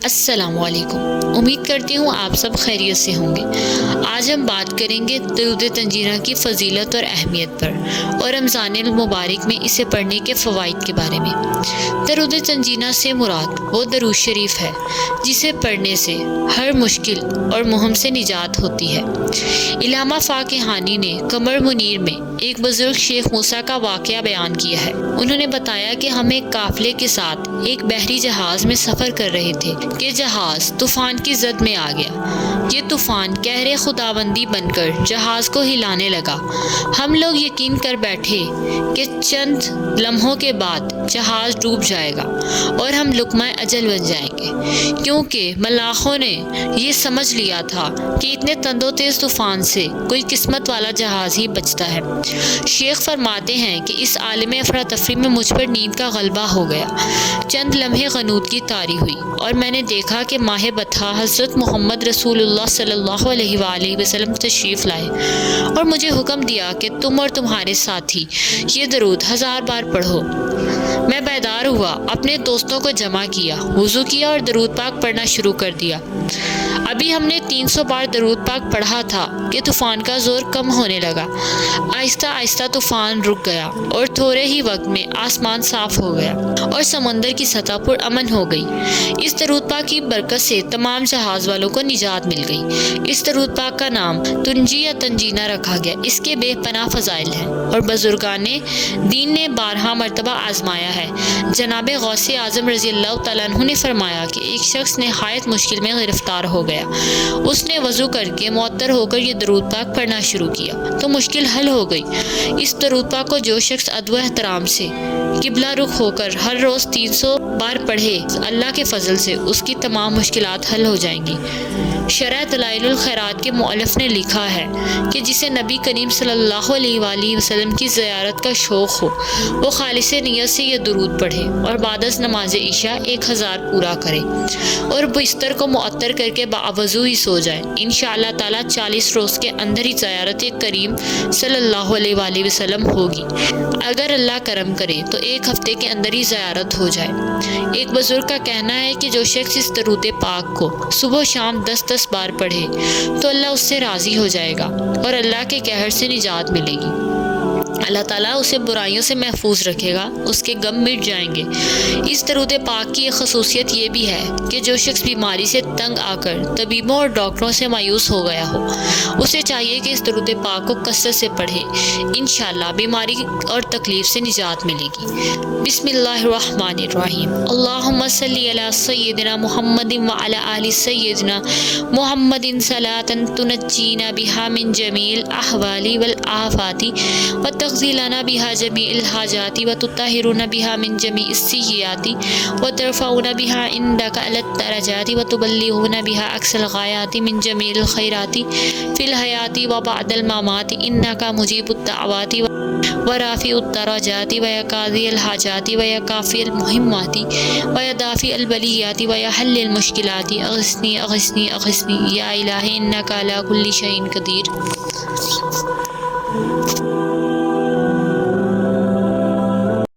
السلام علیکم، امید کرتی ہوں آپ سب خیریت سے ہوں گے۔ آج ہم بات کریں گے درود تنجینہ کی فضیلت اور اہمیت پر، اور رمضان المبارک میں اسے پڑھنے کے فوائد کے بارے میں۔ درود تنجینہ سے مراد وہ درود شریف ہے جسے پڑھنے سے ہر مشکل اور مہم سے نجات ہوتی ہے۔ علامہ فاقہانی نے قمر منیر میں ایک بزرگ شیخ موسیٰ کا واقعہ بیان کیا ہے۔ انہوں نے بتایا کہ ہم ایک قافلے کے ساتھ ایک بحری جہاز میں سفر کر رہے تھے کہ جہاز طوفان کی زد میں آ گیا۔ یہ طوفان قہر خداوندی بن کر جہاز کو ہلانے لگا۔ ہم لوگ یقین کر بیٹھے کہ چند لمحوں کے بعد جہاز ڈوب جائے گا اور ہم لقمہ اجل بن جائیں گے، کیونکہ ملاحوں نے یہ سمجھ لیا تھا کہ اتنے تند و تیز طوفان سے کوئی قسمت والا جہاز ہی بچتا ہے۔ شیخ فرماتے ہیں کہ اس عالم افراتفری میں مجھ پر نیند کا غلبہ ہو گیا۔ چند لمحے غنودگی طاری ہوئی اور میں نے دیکھا کہ ماہ بطحا حضرت محمد رسول اللہ صلی اللہ علیہ وآلہ وسلم تشریف لائے اور مجھے حکم دیا کہ تم اور تمہارے ساتھی یہ درود 1000 بار پڑھو۔ میں بیدار ہوا، اپنے دوستوں کو جمع کیا، وضو کیا اور درود پاک پڑھنا شروع کر دیا۔ ابھی ہم نے 300 بار درود پاک پڑھا تھا کہ طوفان کا زور کم ہونے لگا۔ آہستہ آہستہ طوفان رک گیا اور تھوڑے ہی وقت میں آسمان صاف ہو گیا اور سمندر کی سطح پر امن ہو گئی۔ اس درود پاک کی برکت سے تمام جہاز والوں کو نجات مل گئی۔ اس درود پاک کا نام تنجی یا تنجینہ رکھا گیا۔ اس کے بے پناہ فضائل ہیں اور بزرگان دین نے 12 مرتبہ آزمایا ہے۔ جناب غوث اعظم رضی اللہ تعالیٰ عنہ نے فرمایا کہ ایک شخص نہایت مشکل میں گرفتار ہو گیا۔ اس نے وضو کر کے معطر ہو کر یہ درود پاک پڑھنا شروع کیا تو مشکل حل ہو گئی۔ اس درود پاک کو جو شخص ادب و احترام سے قبلہ رخ ہو کر ہر روز 300 بار پڑھے، اللہ کے فضل سے اس کی تمام مشکلات حل ہو جائیں گی۔ شرح دلائل الخیرات کے مؤلف نے لکھا ہے کہ جسے نبی کریم صلی اللہ علیہ وآلہ وسلم کی زیارت کا شوق ہو، وہ خالص نیت سے یہ درود پڑھے اور بعد از نماز عشاء 1000 پورا کرے اور بستر کو معطر کر کے باوضو ہی سو جائے۔ انشاءاللہ تعالیٰ 40 روز کے اندر ہی زیارت کریم صلی اللہ علیہ وآلہ وسلم ہوگی۔ اگر اللہ کرم کرے تو 1 ہفتے کے اندر ہی زیارت ہو جائے۔ ایک بزرگ کا کہنا ہے کہ جو شخص اس درود پاک کو صبح و شام 10 بار پڑھے تو اللہ اس سے راضی ہو جائے گا اور اللہ کے قہر سے نجات ملے گی۔ اللہ تعالیٰ اسے برائیوں سے محفوظ رکھے گا، اس کے غم مٹ جائیں گے۔ اس درود پاک کی ایک خصوصیت یہ بھی ہے کہ جو شخص بیماری سے تنگ آ کر طبیبوں اور ڈاکٹروں سے مایوس ہو گیا ہو، اسے چاہیے کہ اس درود پاک کو کثرت سے پڑھے۔ انشاءاللہ بیماری اور تکلیف سے نجات ملے گی۔ بسم اللہ الرحمن الرحیم۔ اللہم صلی علی سیدنا محمد وعلی آل سیدنا محمد صلاۃ تنجینا بہا من جمیع الاحوال والآفات وتقضی لنا بها جميع الحاجات وتطهرنا بها من جميع السیئات وترفعنا بها عندك على الدرجات وتبلغنا بها اقصى الغایات من جميع الخیرات فی الحیاة وبعد الممات انك مجیب الدعوات ورافع الدرجات ویا قاضی الحاجات ویا کافی المہمات ویا دافع البلیات ویا حل المشکلات اغثنی اغثنی اغثنی یا الہ انك علی کل شیء قدیر۔